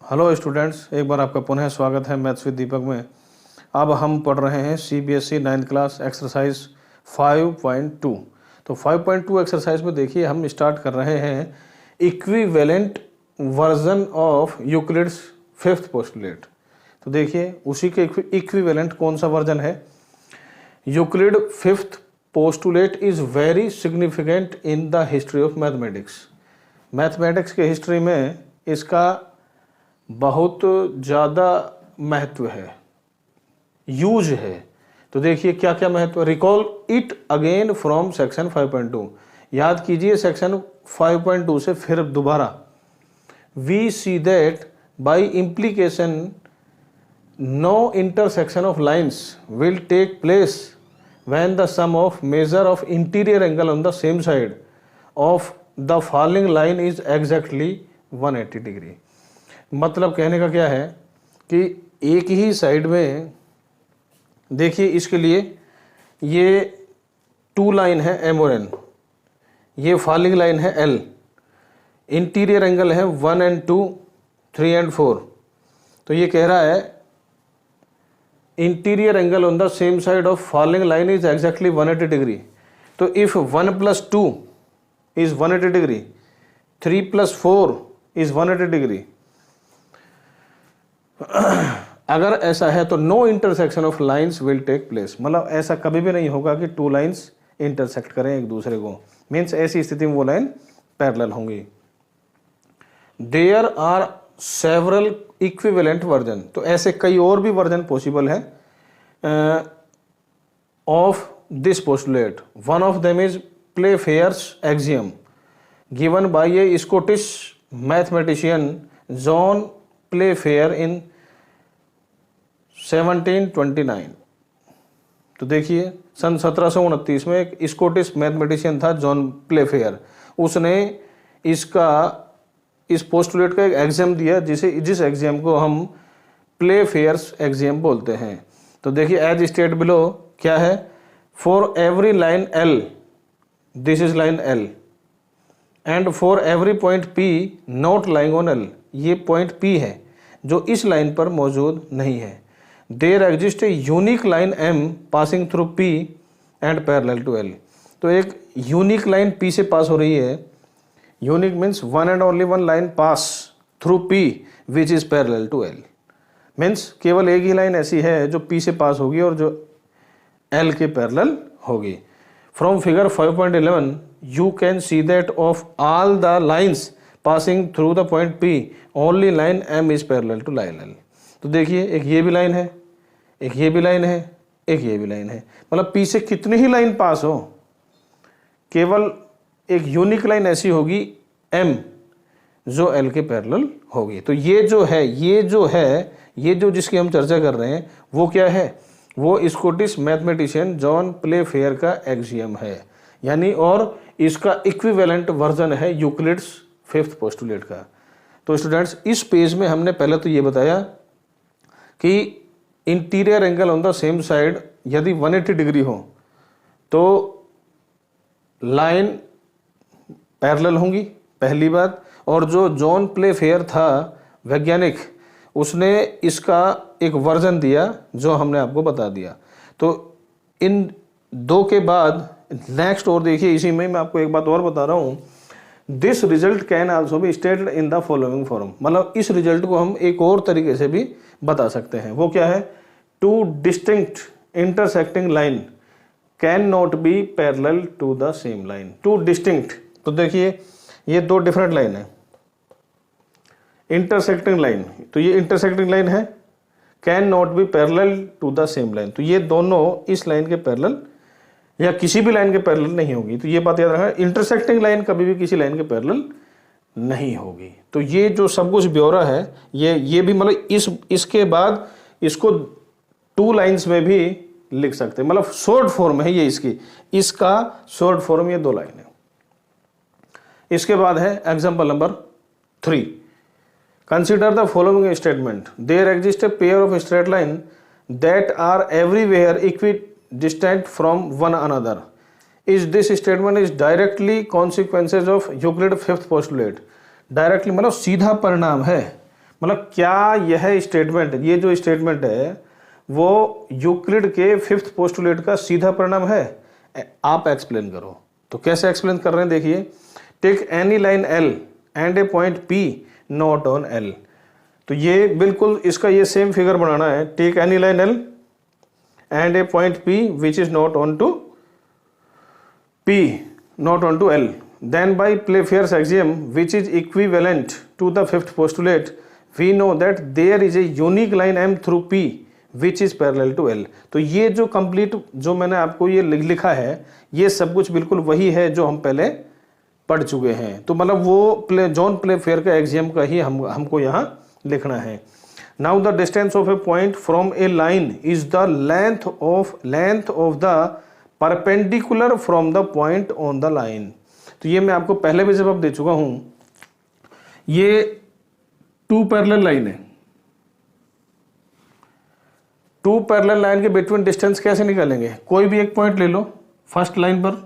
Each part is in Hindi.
हेलो स्टूडेंट्स, एक बार आपका पुनः स्वागत है मैथ्स विद दीपक में। अब हम पढ़ रहे हैं CBSE 9th क्लास एक्सरसाइज 5.2। तो 5.2 एक्सरसाइज में देखिए हम स्टार्ट कर रहे हैं equivalent version of Euclid's fifth postulate. तो देखिए उसी के इक्विवेलेंट कौन सा वर्जन है। Euclid fifth postulate is very significant in the history of mathematics. Mathematics के हिस्ट्री में इसका बहुत ज़्यादा महत्व है, यूज है। तो देखिए क्या क्या महत्व। Recall it again from section 5.2। याद कीजिए सेक्शन 5.2 से फिर दोबारा। We see that by implication no intersection of lines will take place when the sum of measure of interior angle on the same side of the following line is exactly 180 degree. मतलब कहने का क्या है कि एक ही साइड में देखिए, इसके लिए ये टू लाइन है M और N, ये फॉलिंग लाइन है L, इंटीरियर एंगल है 1 and 2, 3 and 4। तो ये कह रहा है interior angle on the same side of falling line is exactly 180 degree. तो if 1 + 2 is 180 degree, 3 + 4 is 180 degree. अगर ऐसा है तो no intersection of lines will take place. मतलब ऐसा कभी भी नहीं होगा कि टू लाइन्स इंटरसेक्ट करें एक दूसरे को। मीन्स ऐसी स्थिति में वो लाइन पैरेलल होंगी। There are several equivalent version. तो ऐसे कई और भी वर्जन पॉसिबल है of this postulate. One of them is Playfair's axiom given by a Scottish mathematician John Playfair in 1729। तो देखिए सन 1729 में एक स्कॉटिश मैथमेटिशियन था जॉन प्लेफेयर। उसने इस पोस्टुलेट का एक एग्जाम दिया जिस एग्जाम को हम प्लेफेयर्स एग्जाम बोलते हैं। तो देखिए एज स्टेट बिलो क्या है। For every line L, this is line L, and for every point P not lying on L, ये पॉइंट P है जो इस लाइन पर मौजूद नहीं है। There exist a unique line M passing through P and parallel to L। तो एक यूनिक लाइन P से पास हो रही है। Unique means one and only one line pass through P which is parallel to L। Means केवल एक ही लाइन ऐसी है जो P से पास होगी और जो L के पैरेलल होगी। From figure 5.11 you can see that of all the lines passing through the point P only line M is parallel to line L। तो देखिए एक ये भी लाइन है, एक ये भी लाइन है, एक ये भी लाइन है। मतलब P से कितनी ही लाइन पास हो, केवल एक यूनिक लाइन ऐसी होगी M जो L के पैरेलल होगी। तो ये जो जिसकी हम चर्चा कर रहे हैं वो क्या है, वो स्कॉटिश मैथमेटिशियन जॉन प्लेफेयर का एक्सियम है। यानी और इसका इक्विवेलेंट वर्जन है यूक्लिड्स फिफ्थ पोस्टुलेट का। तो स्टूडेंट्स इस पेज में हमने पहले तो ये बताया कि interior angle on the same side यदि 180 डिग्री हो तो लाइन पैरेलल होंगी, पहली बात। और जो जॉन प्लेफेयर था वैज्ञानिक, उसने इसका एक वर्जन दिया जो हमने आपको बता दिया। तो इन दो के बाद नेक्स्ट और देखिए, इसी में मैं आपको एक बात और बता रहा हूँ। This result can also be stated in the following form. मतलब इस रिजल्ट को हम एक और तरीके से भी बता सकते हैं। वो क्या है, two distinct intersecting line can not be parallel to the same line. Two distinct, तो देखिए ये दो डिफरेंट लाइन है। इंटरसेक्टिंग लाइन, तो ये इंटरसेक्टिंग लाइन है, can not be parallel to the same line. तो ये दोनों इस लाइन के पैरेलल या किसी भी लाइन के पैरेलल नहीं होगी। तो ये बात याद रखना, इंटरसेक्टिंग लाइन कभी भी किसी लाइन के पैरेलल नहीं होगी। तो ये जो सब कुछ ब्यौरा है ये भी मतलब इसके बाद इसको टू लाइंस में भी लिख सकते हैं। मतलब शॉर्ट फॉर्म है ये इसका शॉर्ट फॉर्म ये दो लाइन है। इसके बाद है example number 3। Consider the following statement. There exist a pair of straight line that are everywhere equidistant from one another. Is this statement is directly consequences of Euclid fifth postulate. Directly मतलब सीधा परिणाम है, मतलब क्या यह स्टेटमेंट, ये जो स्टेटमेंट है वो यूक्लिड के फिफ्थ पोस्टुलेट का सीधा परिणाम है? आप एक्सप्लेन करो। तो कैसे एक्सप्लेन कर रहे हैं देखिए, take any line L and a point P not on L. तो ये बिल्कुल इसका ये सेम फिगर बनाना है, take any line L and a point P which is not on to P, not on to L, then by Playfair's axiom which is equivalent to the fifth postulate we know that there is a unique line M through P which is parallel to L। तो ये जो कंप्लीट जो मैंने आपको ये लिखा है ये सब कुछ बिल्कुल वही है जो हम पहले पढ़ चुके हैं। तो मतलब वो जॉन प्लेफेयर का एक्सियम का ही हमको यहाँ लिखना है। Now the distance of a point from a line is the length of the perpendicular from the point on the line. तो ये मैं आपको पहले भी जवाब दे चुका हूं। ये टू पैरेलल लाइन है, टू पैरेलल लाइन के बिटवीन डिस्टेंस कैसे निकालेंगे? कोई भी एक पॉइंट ले लो फर्स्ट लाइन पर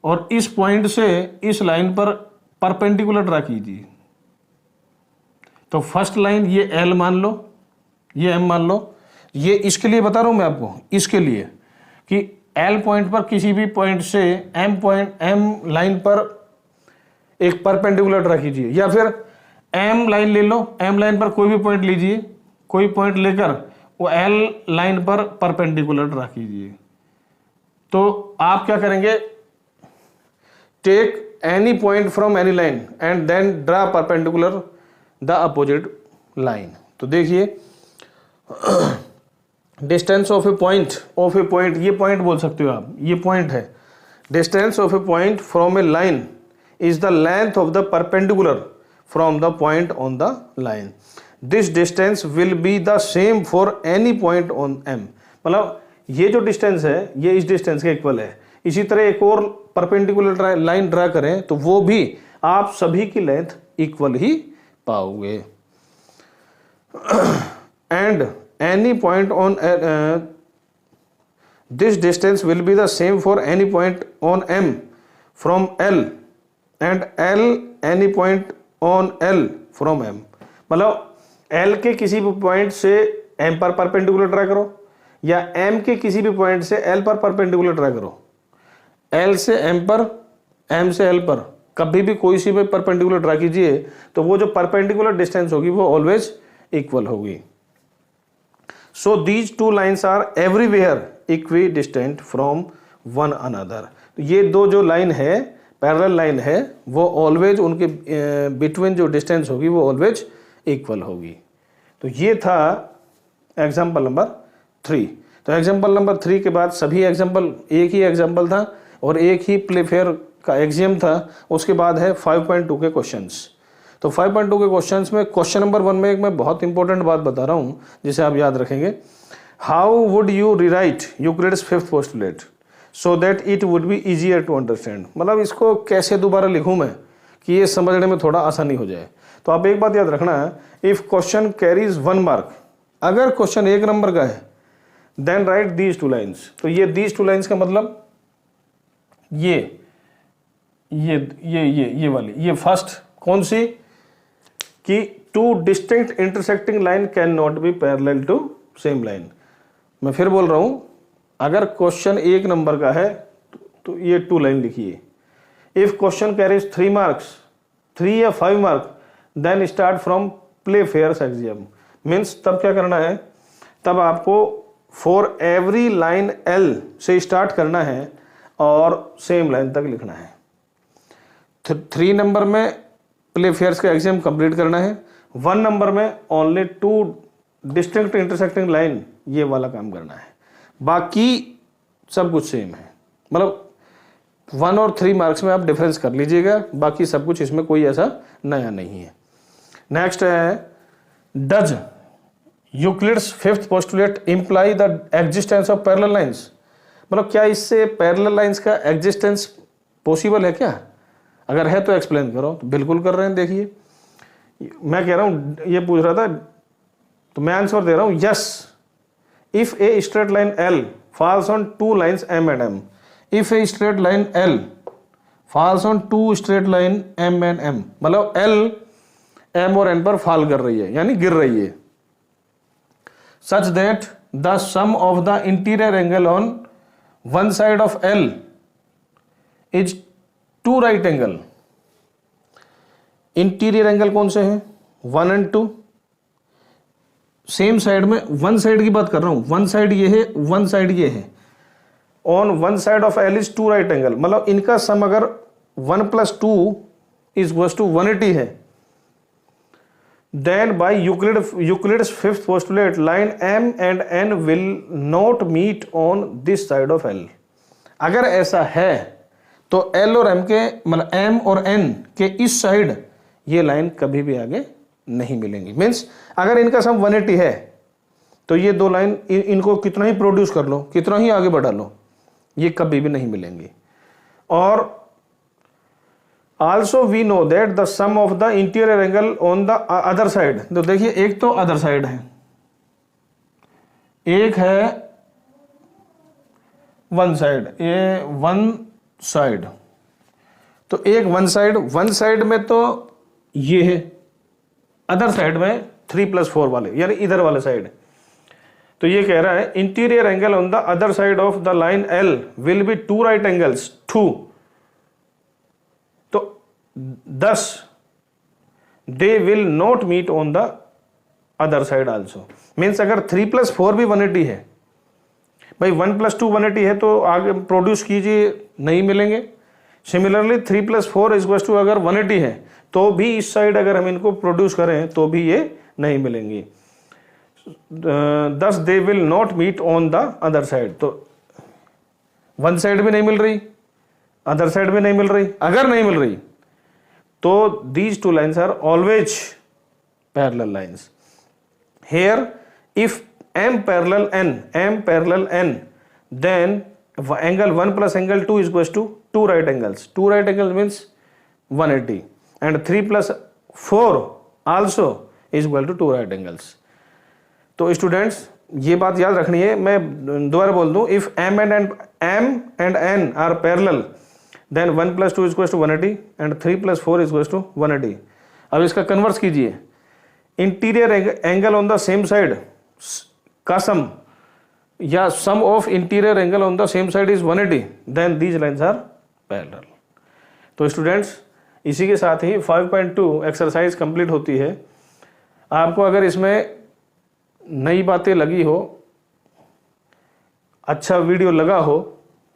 और इस पॉइंट से इस लाइन पर परपेंडिकुलर ड्रा कीजिए। तो फर्स्ट लाइन ये एल मान लो, ये एम मान लो। ये इसके लिए बता रहा हूं मैं आपको, इसके लिए कि एल पॉइंट पर किसी भी पॉइंट से एम लाइन पर एक परपेंडिकुलर ड्रा कीजिए, या फिर एम लाइन ले लो, एम लाइन पर कोई भी पॉइंट लीजिए, कोई पॉइंट लेकर वो एल लाइन पर परपेंडिकुलर ड्रा कीजिए। तो आप क्या करेंगे, take any point from any line and then draw perpendicular the opposite line. तो देखिए डिस्टेंस ऑफ ए पॉइंट, ये पॉइंट बोल सकते हो आप, ये पॉइंट है। Distance of a point from a line is the length of the perpendicular from the point on the line. This distance will be the same for any point on M. मतलब ये जो डिस्टेंस है ये इस डिस्टेंस के इक्वल है। इसी तरह एक और परपेंडिकुलर लाइन ड्रा करें तो वो भी आप सभी की लेंथ इक्वल ही पाओगे। And any point on this distance will be the same for any point on M from L and L any point on L from M। मतलब L के किसी भी पॉइंट से M पर परपेंडिकुलर ड्रा करो या M के किसी भी पॉइंट से L पर परपेंडिकुलर ड्रा करो। L से M पर, M से L पर कभी भी कोई सी भी परपेंडिकुलर ड्रा कीजिए तो वो जो परपेंडिकुलर डिस्टेंस होगी वो ऑलवेज इक्वल होगी। So these two lines are everywhere equidistant from one another। ये दो जो लाइन है, पैरेलल लाइन है, वो ऑलवेज उनके बिटवीन जो डिस्टेंस होगी वो ऑलवेज इक्वल होगी। तो ये था एग्जाम्पल नंबर 3। तो एग्जाम्पल नंबर 3 के बाद सभी एग्जाम्पल, एक ही एग्जाम्पल था और एक ही प्लेफेयर का एक्सियम था। उसके बाद है 5.2 के क्वेश्चंस। तो 5.2 के क्वेश्चंस में क्वेश्चन नंबर 1 में एक मैं बहुत इंपॉर्टेंट बात बता रहा हूं जिसे आप याद रखेंगे। How would you rewrite Euclid's fifth postulate so that it would be easier to understand. मतलब इसको कैसे दोबारा लिखूं मैं कि ये समझने में थोड़ा आसानी हो जाए। तो आप एक बात याद रखना है, इफ क्वेश्चन कैरीज 1 मार्क, अगर क्वेश्चन 1 नंबर का है देन राइट दीज 2 लाइन्स। तो ये दीज 2 लाइन्स का मतलब ये वाली, ये फर्स्ट कौन सी कि two distinct intersecting line can not be parallel to same line. मैं फिर बोल रहा हूं, अगर क्वेश्चन 1 नंबर का है तो ये 2 लाइन लिखिए। इफ क्वेश्चन कैरीज 3 मार्क्स, 3 या 5 mark, then start from Playfair's axiom. Means तब क्या करना है, तब आपको फॉर एवरी लाइन एल से स्टार्ट करना है और सेम लाइन तक लिखना है। 3 नंबर में प्लेफेयर्स का एक्सियम कंप्लीट करना है, 1 नंबर में ओनली 2 डिस्टिंक्ट इंटरसेक्टिंग लाइन, ये वाला काम करना है। बाकी सब कुछ सेम है। मतलब 1 और 3 मार्क्स में आप डिफरेंस कर लीजिएगा, बाकी सब कुछ इसमें कोई ऐसा नया नहीं है। नेक्स्ट है, does Euclid's fifth postulate imply the existence of parallel lines. मतलब क्या इससे पैरेलल लाइंस का एग्जिस्टेंस पॉसिबल है क्या? अगर है तो एक्सप्लेन करो। तो बिल्कुल कर रहे हैं। देखिए मैं कह रहा हूं, ये पूछ रहा था तो मैं आंसर दे रहा हूं, yes if a straight line L falls on 2 lines M and M. If a straight line L falls on 2 straight line M and M. मतलब एम और एन पर फॉल कर रही है, यानी गिर रही है। Such that the sum of the interior angle on one side of L is 2 right angle. Interior angle कौन से हैं? 1 और 2। सेम साइड में, वन साइड की बात कर रहा हूं, वन साइड ये है, वन साइड ये है। On one side of L is 2 right angle, मतलब इनका सम अगर 1 + 2 इज इक्वल टू 180 है, then by Euclid's fifth postulate line M and N will not meet on this side of L. अगर ऐसा है तो एल और एम के, मतलब एम और एन के इस साइड ये लाइन कभी भी आगे नहीं मिलेंगी। मीन्स अगर इनका सम 180 है तो ये दो लाइन इनको कितना ही प्रोड्यूस कर लो, कितना ही आगे बढ़ा लो, ये कभी भी नहीं मिलेंगी। और also we know that the sum of the interior angle on the other side. तो देखिए, एक तो अदर साइड है, एक है वन साइड, ये वन साइड। तो एक वन साइड में तो ये है, अदर साइड में 3+4 वाले, यानी इधर वाले साइड। तो ये कह रहा है interior angle on the other side of the line L will be 2 right angles 2। तो 10 they will not meet on the other side also. Means अगर 3+4 भी 180 है, भाई 1 + 2 180 है, तो आगे प्रोड्यूस कीजिए, नहीं मिलेंगे। सिमिलरली 3+4 इक्वल्स टू अगर 180 है तो भी इस साइड अगर हम इनको प्रोड्यूस करें तो भी ये नहीं मिलेंगी। 10 they will not meet on the other side. तो वन साइड भी नहीं मिल रही, अदर साइड भी नहीं मिल रही। अगर नहीं मिल रही तो these 2 lines are always parallel lines. Here if m parallel n, then angle 1 plus angle 2 is equals to 2 right angles. 2 right angles means 180, and 3 plus 4 also is equal to 2 right angles. तो स्टूडेंट्स ये बात याद रखनी है, मैं दोबारा बोल दूं, if m and n are parallel, then 1 plus 2 is equals to 180 and 3 plus 4 is equals to 180. अब इसका कन्वर्स कीजिए, interior angle on the same side का सम या sum of interior angle on the same side is 180, then these lines are parallel. तो स्टूडेंट्स इसी के साथ ही 5.2 एक्सरसाइज कंप्लीट होती है। आपको अगर इसमें नई बातें लगी हो, अच्छा वीडियो लगा हो,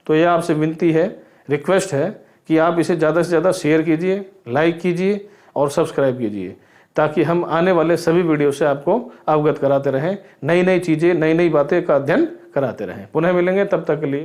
तो यह आपसे विनती है, रिक्वेस्ट है कि आप इसे ज़्यादा से ज़्यादा शेयर कीजिए, लाइक कीजिए और सब्सक्राइब कीजिए, ताकि हम आने वाले सभी वीडियो से आपको अवगत कराते रहें, नई नई चीज़ें, नई नई बातें का अध्ययन कराते रहें। पुनः मिलेंगे, तब तक के लिए।